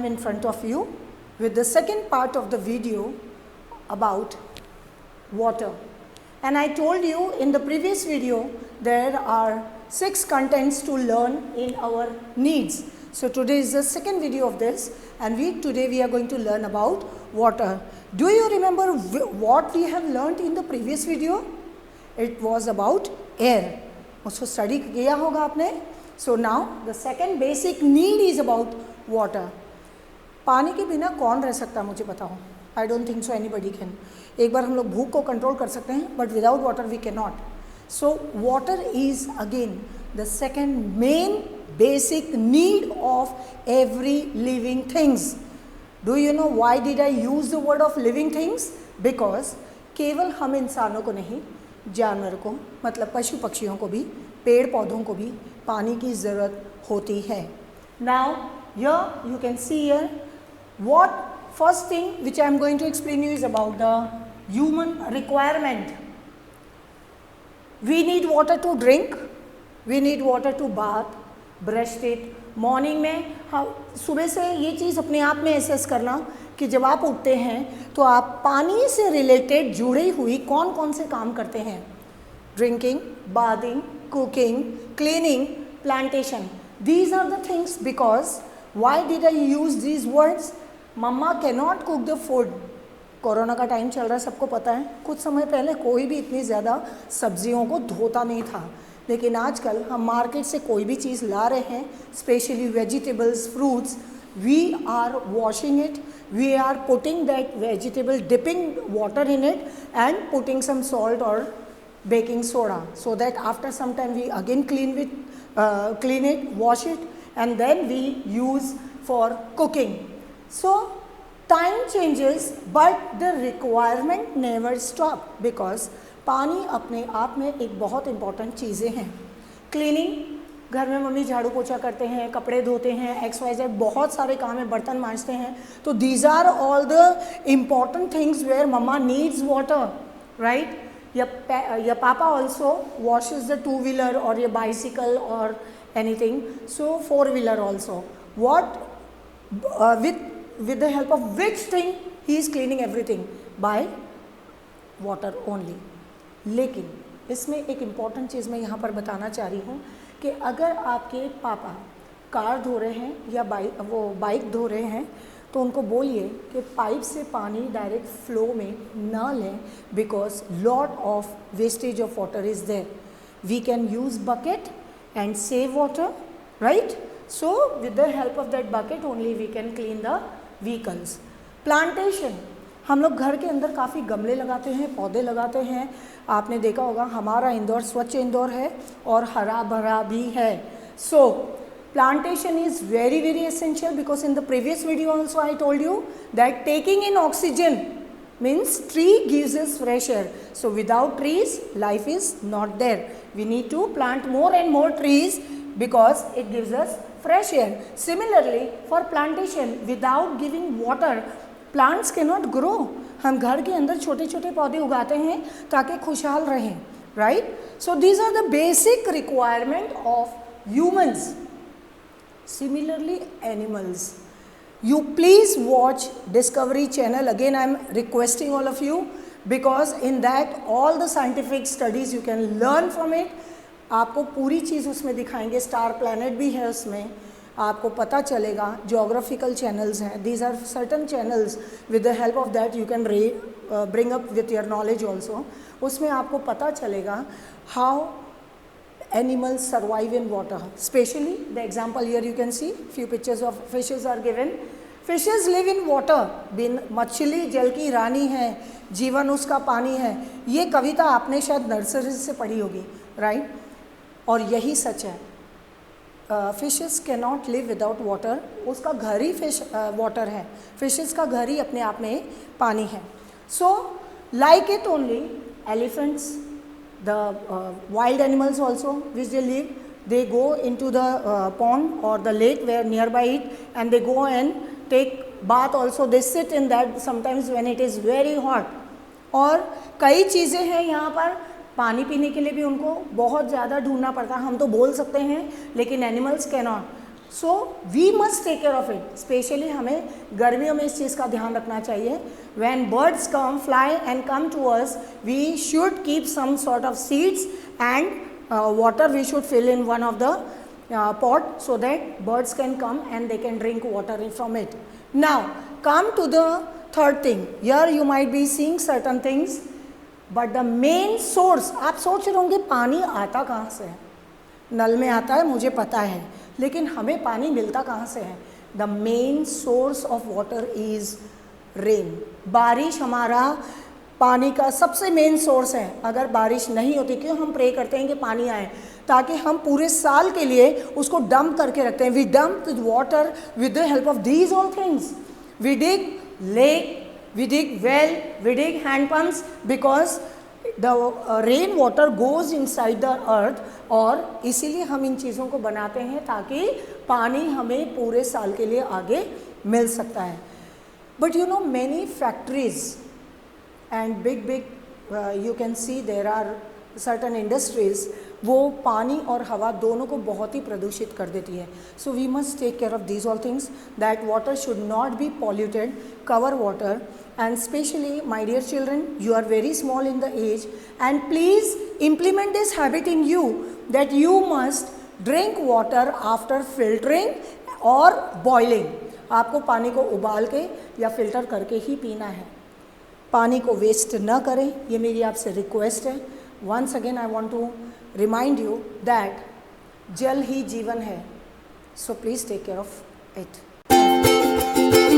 in front of you with the second part of the video about water. And I told you in the previous video there are 6 contents to learn in our needs. So today is the second video of this, and today we are going to learn about water. Do you remember what we have learned in the previous video? It was about air. उसको study किया होगा आपने. So now the second basic need is about water. पानी के बिना कौन रह सकता है मुझे बताओ? I don't think so anybody can. एक बार हम लोग भूख को कंट्रोल कर सकते हैं, but without water we cannot. So water is again the second main basic need of every living things. Do you know why did I use the word of living things? Because केवल हम इंसानों को नहीं, जानवर को मतलब पशु पक्षियों को भी, पेड़ पौधों को भी पानी की ज़रूरत होती है. Now here you can see here what first thing which I am going to explain you is about the human requirement. We need water to drink, we need water to bath, brush teeth. Morning में सुबह से ये चीज़ अपने आप में assess करना कि जब आप उठते हैं तो आप पानी से रिलेटेड जुड़ी हुई कौन कौन से काम करते हैं. Drinking, bathing, cooking, cleaning, plantation. These are the things because why did I use these words? मम्मा cannot cook the food. Corona का टाइम चल रहा है, सबको पता है. कुछ समय पहले कोई भी इतनी ज़्यादा सब्जियों को धोता नहीं था, लेकिन आजकल हम मार्केट से कोई भी चीज़ ला रहे हैं, specially vegetables, fruits, we are washing it, we are putting that vegetable, dipping water in it and putting some salt और baking soda, so that after some time we again clean it, wash it, and then we use for cooking. So time changes but the requirement never stop because पानी अपने आप में एक बहुत important चीज़ें हैं. Cleaning, घर में मम्मी झाड़ू पोछा करते हैं, कपड़े धोते हैं, XYZ बहुत सारे काम है, बर्तन मांजते हैं. तो these are all the important things where mama needs water, right? Your papa also washes the two-wheeler or your bicycle or anything, so four-wheeler also. What with the help of which thing he is cleaning everything? By water only. लेकिन इसमें एक important चीज़ मैं यहाँ पर बताना चाह रही हूँ कि अगर आपके पापा कार धो रहे हैं या बाइक धो रहे हैं तो उनको बोलिए कि पाइप से पानी डायरेक्ट फ्लो में ना लें, because lot of wastage of water is there. We can use bucket and save water, right? So with the help of that bucket only we can clean the vehicles. Plantation, हम लोग घर के अंदर काफ़ी गमले लगाते हैं, पौधे लगाते हैं. आपने देखा होगा हमारा इंदौर स्वच्छ इंदौर है और हरा भरा भी है. सो plantation is very essential because in the previous video also I told you that taking in oxygen means tree gives us fresh air. So without trees life is not there. We need to plant more and more trees because it gives us fresh air. Similarly for plantation, without giving water plants cannot grow. हम घर के अंदर छोटे छोटे पौधे उगाते हैं ताकि खुशहाल रहें, right? So these are the basic requirement of humans. Similarly animals. You please watch Discovery Channel. Again I am requesting all of you because in that all the scientific studies you can learn from it. आपको पूरी चीज़ उसमें दिखाएंगे. Star planet भी है उसमें, आपको पता चलेगा. जोग्राफिकल चैनल्स हैं. These are certain channels with the help of that you can bring up with your knowledge also. उसमें आपको पता चलेगा how animals survive in water. Especially the example here you can see few pictures of fishes are given. Fishes live in water. मछली जल की रानी है, जीवन उसका पानी है. ये कविता आपने शायद नर्सरी से पढ़ी होगी, राइट? और यही सच है. Fishes can not live without water. उसका घर ही वाटर है. फिशेस का घर ही अपने आप में पानी है. So like it only elephants, the wild animals also which they live, they go into the pond or the lake where nearby it and they go and take bath also. They sit in that sometimes when it is very hot. और कई चीज़ें हैं यहाँ पर. पानी पीने के लिए भी उनको बहुत ज़्यादा ढूंढना पड़ता है. हम तो बोल सकते हैं लेकिन animals can not. So we must take care of it. Specially हमें गर्मियों में इस चीज़ का ध्यान रखना चाहिए। When birds come fly and come to us, we should keep some sort of seeds and water we should fill in one of the pot so that birds can come and they can drink water from it. Now come to the third thing. Here you might be seeing certain things, but the main source, आप सोच रहे होंगे पानी आता कहाँ से है? नल में आता है, मुझे पता है, लेकिन हमें पानी मिलता कहाँ से है? The main source of water is rain. बारिश हमारा पानी का सबसे मेन सोर्स है। अगर बारिश नहीं होती, क्यों हम प्रे करते हैं कि पानी आए, ताकि हम पूरे साल के लिए उसको डंप करके रखते हैं। We dump water with the help of these all things. We dig lake, we dig well, we dig hand pumps, because the rain water goes inside the earth. और इसीलिए हम इन चीज़ों को बनाते हैं ताकि पानी हमें पूरे साल के लिए आगे मिल सकता है। But you know many factories and big you can see there are certain industries, वो पानी और हवा दोनों को बहुत ही प्रदूषित कर देती है। So we must take care of these all things, that water should not be polluted, cover water, and especially my dear children, you are very small in the age, and please implement this habit in you that you must drink water after filtering or boiling. आपको पानी को उबाल के या filter करके ही पीना है। पानी को वेस्ट न करें, ये मेरी आपसे रिक्वेस्ट है। Once again I want to remind you that जल ही जीवन है, so please take care of it.